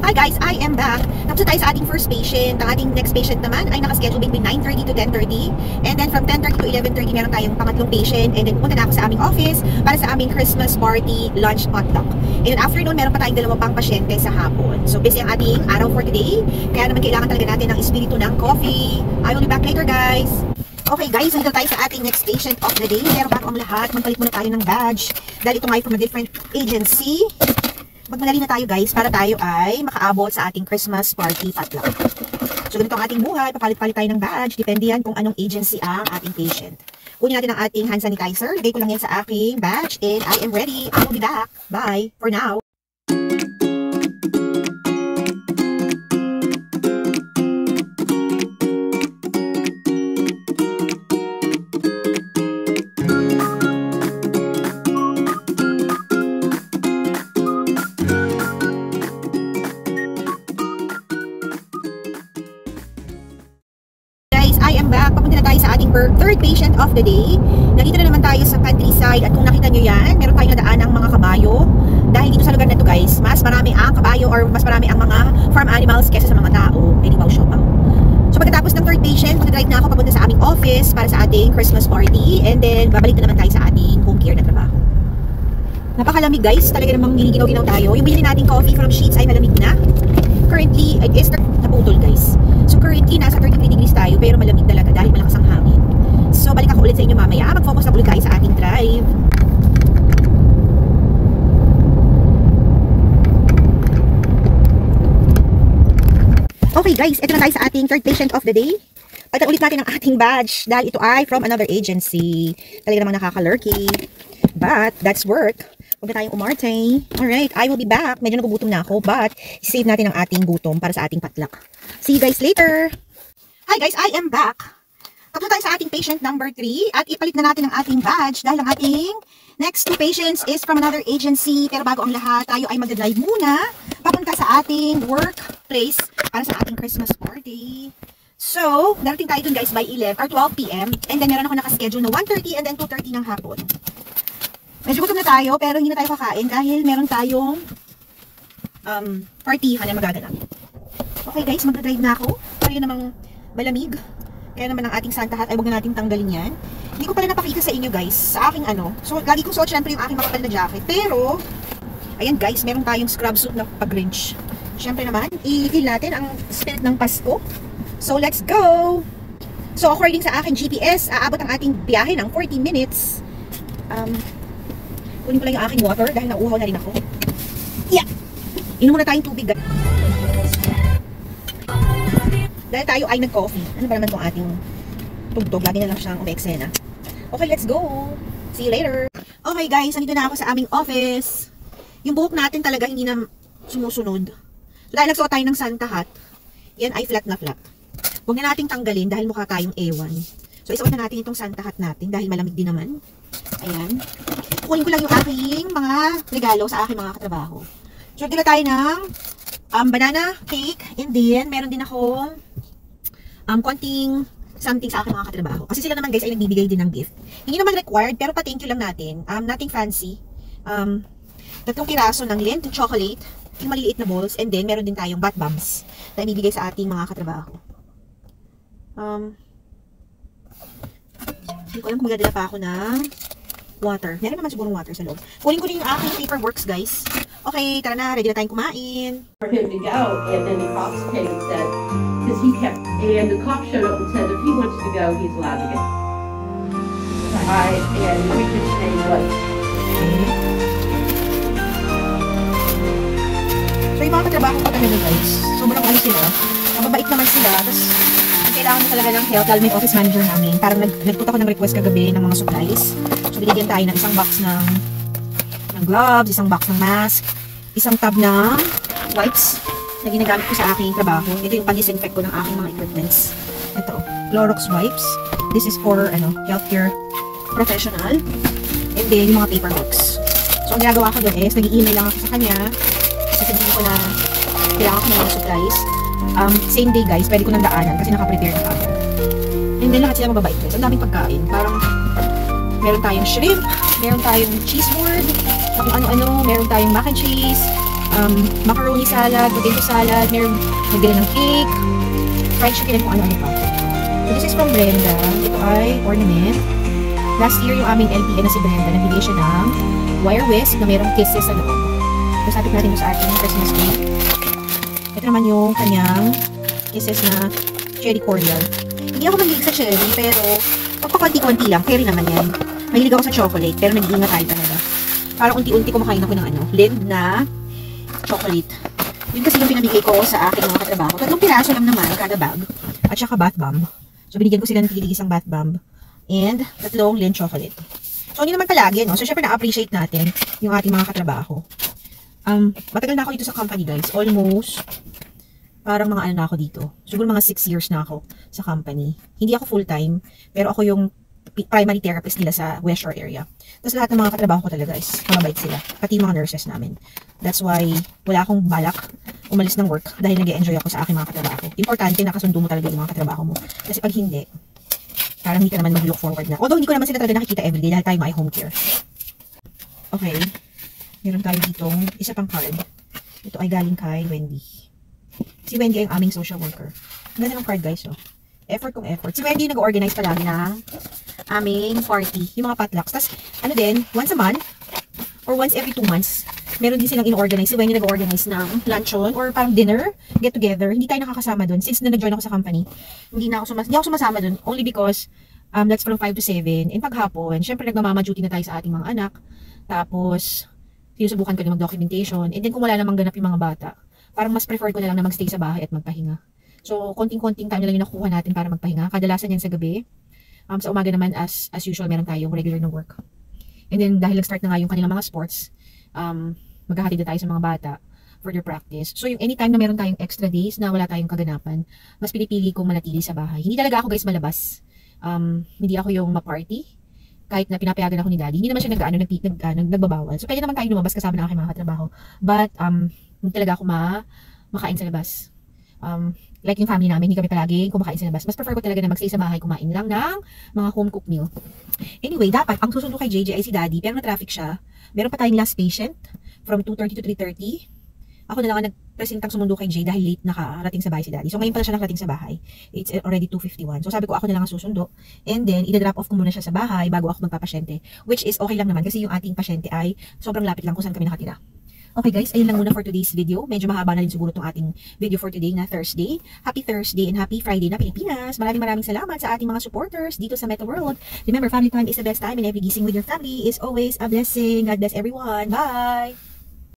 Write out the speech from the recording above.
Hi guys, I am back. Tapos tayo sa ating first patient. Ang ating next patient naman ay nakaschedule between 9:30 to 10:30. And then from 10:30 to 11:30 meron tayong pangatlong patient. And then pumunta na ako sa aming office para sa aming Christmas party lunch potluck. And then after noon, meron pa tayong dalawang pang pasyente sa hapon. So busy ang ating araw for today. Kaya naman kailangan talaga natin ng espiritu ng coffee. I will be back later guys. Okay guys, nandito tayo sa ating next patient of the day. Pero bago ang lahat, magpalit muna tayo ng badge. Dahil ito nga ay from a different agency. Magmadali na tayo guys para tayo ay makaabot sa ating Christmas party potluck. So ganito ang ating buhay, papalit-palit tayo ng badge. Depende yan kung anong agency ang ating patient. Kunin natin ang ating hand sanitizer. Lagay ko lang yan sa aking badge and I am ready. I will be back. Bye for now. Third patient of the day. Nandito na naman tayo sa countryside at kung nakita nyo yan, meron tayong nadaan ng mga kabayo. Dahil dito sa lugar na to guys, mas marami ang kabayo or mas marami ang mga farm animals kesa sa mga tao. Pwede wow show pa. So pagkatapos ng third patient, mag-drive na ako papunta sa aming office para sa ating Christmas party and then babalik na naman tayo sa ating home care na trabaho. Napakalamig guys, talaga namang giniginaw-ginaw tayo. Yung binili nating coffee from Sheets ay malamig na. Currently, it is naputol guys. So currently, nasa 33 degrees tayo pero malamig talaga dahil malakas ang hangin. So balik ako ulit sa inyo mamaya. Mag-focus na ulit tayo sa ating drive. Okay guys, ito na tayo sa ating third patient of the day. Palitan ulit natin ang ating badge dahil ito ay from another agency. Talaga naman nakaka-lurky. But that's work. Huwag na tayong umarte. Alright, I will be back. Medyo nagugutom na ako but save natin ang ating gutom para sa ating potluck. See you guys later. Hi guys, I am back. Tapos tayo sa ating patient number 3 at ipalit na natin ang ating badge dahil ang ating next two patients is from another agency. Pero bago ang lahat, tayo ay mag-drive muna papunta sa ating workplace para sa ating Christmas party. So, darating tayo dun guys by 11 or 12 p.m. And then meron ako nakaschedule na 1:30 and then 2:30 ng hapon. Medyo gutom na tayo pero hindi na tayo kakain dahil meron tayong partihan na magaganap. Okay guys, mag-drive na ako. Pero yun namang malamig. Kaya naman ang ating Santa hat ay huwag na natin tanggalin yan. Hindi ko pala napakita sa inyo guys, sa aking ano. So, lagi kong suot syempre yung aking makapal na jacket. Pero, ayan guys, meron tayong scrub suit na pag-Grinch. Syempre naman, i-feel natin ang spirit ng Pasko. So, let's go! So, according sa aking GPS, aabot ang ating biyahe ng 40 minutes. Kunin ko lang yung aking water dahil nauuhaw na rin ako. Yeah! Inom muna tayong tubig guys. Dahil tayo ay nag-coffee. Ano ba naman itong ating tugtog? Lagi na lang siyang umeksena. Okay, let's go! See you later! Okay guys, nandito na ako sa aming office. Yung buhok natin talaga hindi na sumusunod. So, dahil nagsuot tayo ng Santa hat, yan ay flat na flat. Huwag na nating tanggalin dahil mukha tayong ewan. So, isuot na natin itong Santa hat natin dahil malamig din naman. Ayan. Kunin ko lang yung aking mga regalo sa aking mga katrabaho. So, dila tayo ng banana cake. And then, meron din ako konting something sa aking mga katrabaho. Kasi sila naman guys ay nagbibigay din ng gift. Hindi naman required, pero pa-thank you lang natin. Nothing fancy. 3 piraso ng Lindt chocolate, yung maliliit na balls, and then meron din tayong bath bombs na ibibigay sa ating mga katrabaho. Hindi ko alam kung magdadala pa ako ng water. Meron naman sigurong water sa loob. Kunin ko din yung aking paperworks guys. Okay, tara na. Ready na tayong kumain. For him to go, and then the cops came and said, because he kept, and the cop showed up and said, if he wants to go, he's allowed to go. And we just say what. So yung mga katrabaho ko talaga guys, sobrang ano sila, mababait naman sila, tapos kailangan mo talaga ng help, lalo may office manager namin. Parang nagtut ako ng request kagabi ng mga supplies. So binigyan tayo ng isang box ng gloves, isang box ng mask, isang tub ng wipes na ginagamit ko sa aking trabaho. Ito yung pag-disinfect ko ng aking mga equipments. Ito, Clorox wipes. This is for healthcare professional. And then yung mga paperworks. So ang ginagawa ko doon is nag-i-email lang ako sa kanya. Sasabihin ko na kailangan ko ng mga supplies. Same day guys, pwede ko nang daanan kasi naka-prepare na ako. And then lahat sila mababait guys. Ang daming pagkain. Parang meron tayong shrimp, meron tayong cheese board, kung ano-ano, meron tayong mac and cheese, macaroni salad, potato salad, meron nagbili ng cake, fried chicken, kung ano-ano pa. So this is from Brenda. Ito ay ornament. Last year yung aming LPN na si Brenda, nagbigay siya ng wire whisk na merong kisses sa loob. Nasabit natin ito sa ating Christmas tree. Ito naman yung kanyang kisses na cherry cordial. Hindi ako mahilig sa cherry, pero pagpakonti-konti lang, carry naman yan. Mahilig ako sa chocolate, pero nag-iingat tayo talaga. Parang unti-unti kumakain ako ng Lind na chocolate. Yun kasi yung pinamigay ko sa aking mga katrabaho. 3 piraso lang naman kada bag. At saka bath bomb. So binigyan ko sila ng isang bath bomb. And 3 Lind chocolate. So hindi naman palagi, no? So syempre na-appreciate natin yung ating mga katrabaho. Matagal na ako dito sa company, guys. Almost parang mga ano na ako dito. Siguro mga 6 years na ako sa company. Hindi ako full-time, pero ako yung primary therapist nila sa West Shore area. Tapos lahat ng mga katrabaho ko talaga guys, mababait sila. Pati yung mga nurses namin. That's why wala akong balak umalis ng work dahil nag-e-enjoy ako sa aking mga katrabaho. Importante nakasundo mo talaga yung mga katrabaho mo. Kasi pag hindi, parang hindi ka naman mag-look forward na. Although hindi ko naman sila talaga nakikita everyday dahil tayo may home care. Okay. Meron tayo ditong isa pang card. Ito ay galing kay Wendy. Si Wendy ay ang aming social worker. Ganda ng card guys, oh. Effort kong effort. Si Wendy nag-organize palagi ng aming party. Yung mga potlucks. Tapos, ano din, once a month, or once every 2 months, meron din silang in-organize. Si Wendy nag-organize ng luncheon, or parang dinner, get together. Hindi tayo nakakasama dun. Since na nag-join ako sa company, hindi ako sumasama dun. Only because, that's from 5 to 7. And paghapon, syempre nagmamama-duty na tayo sa ating mga anak. Tapos, sinusubukan ko na mag-documentation. And then kung wala namang ganap yung mga bata, parang mas prefer ko na lang na magstay sa bahay at magpahinga. So, konting-konting time na lang yung nakuha natin para magpahinga. Kadalasan yan sa gabi. Sa umaga naman, as usual, meron tayong regular na work. And then, dahil nag-start na nga yung kanilang mga sports, maghahatid na tayo sa mga bata for their practice. So, yung anytime na meron tayong extra days na wala tayong kaganapan, mas pinipili kong manatili sa bahay. Hindi talaga ako guys malabas. Hindi ako yung ma-party. Kahit na pinapayagan ako ni daddy. Hindi naman siya nagbabawal. So, pwede naman tayo lumabas kasama ng aking mga katrabaho. But, hindi talaga ako makain sa labas. Like yung family namin, hindi kami palagi kumakain sa labas. Mas prefer ko talaga na magstay sa bahay, kumain lang ng mga home cooked meal. Anyway, dapat ang susundo kay JJ ay si Daddy, pero na-traffic siya. Meron pa tayong last patient from 2:30 to 3:30. Ako na lang ang nagpresentang sumundo kay Jay dahil late nakarating sa bahay si Daddy. So ngayon pala siya nakarating sa bahay. It's already 2:51. So sabi ko ako na lang ang susundo. And then, ida-drop off ko muna siya sa bahay bago ako magpapasyente. Which is okay lang naman kasi yung ating pasyente ay sobrang lapit lang kung saan kami nakatira. Okay guys, ayun lang muna for today's video. Medyo mahaba na rin siguro itong ating video for today na Thursday. Happy Thursday and happy Friday na Pilipinas. Maraming salamat sa ating mga supporters dito sa Meta World. Remember, family time is the best time and every gising with your family is always a blessing. God bless everyone. Bye!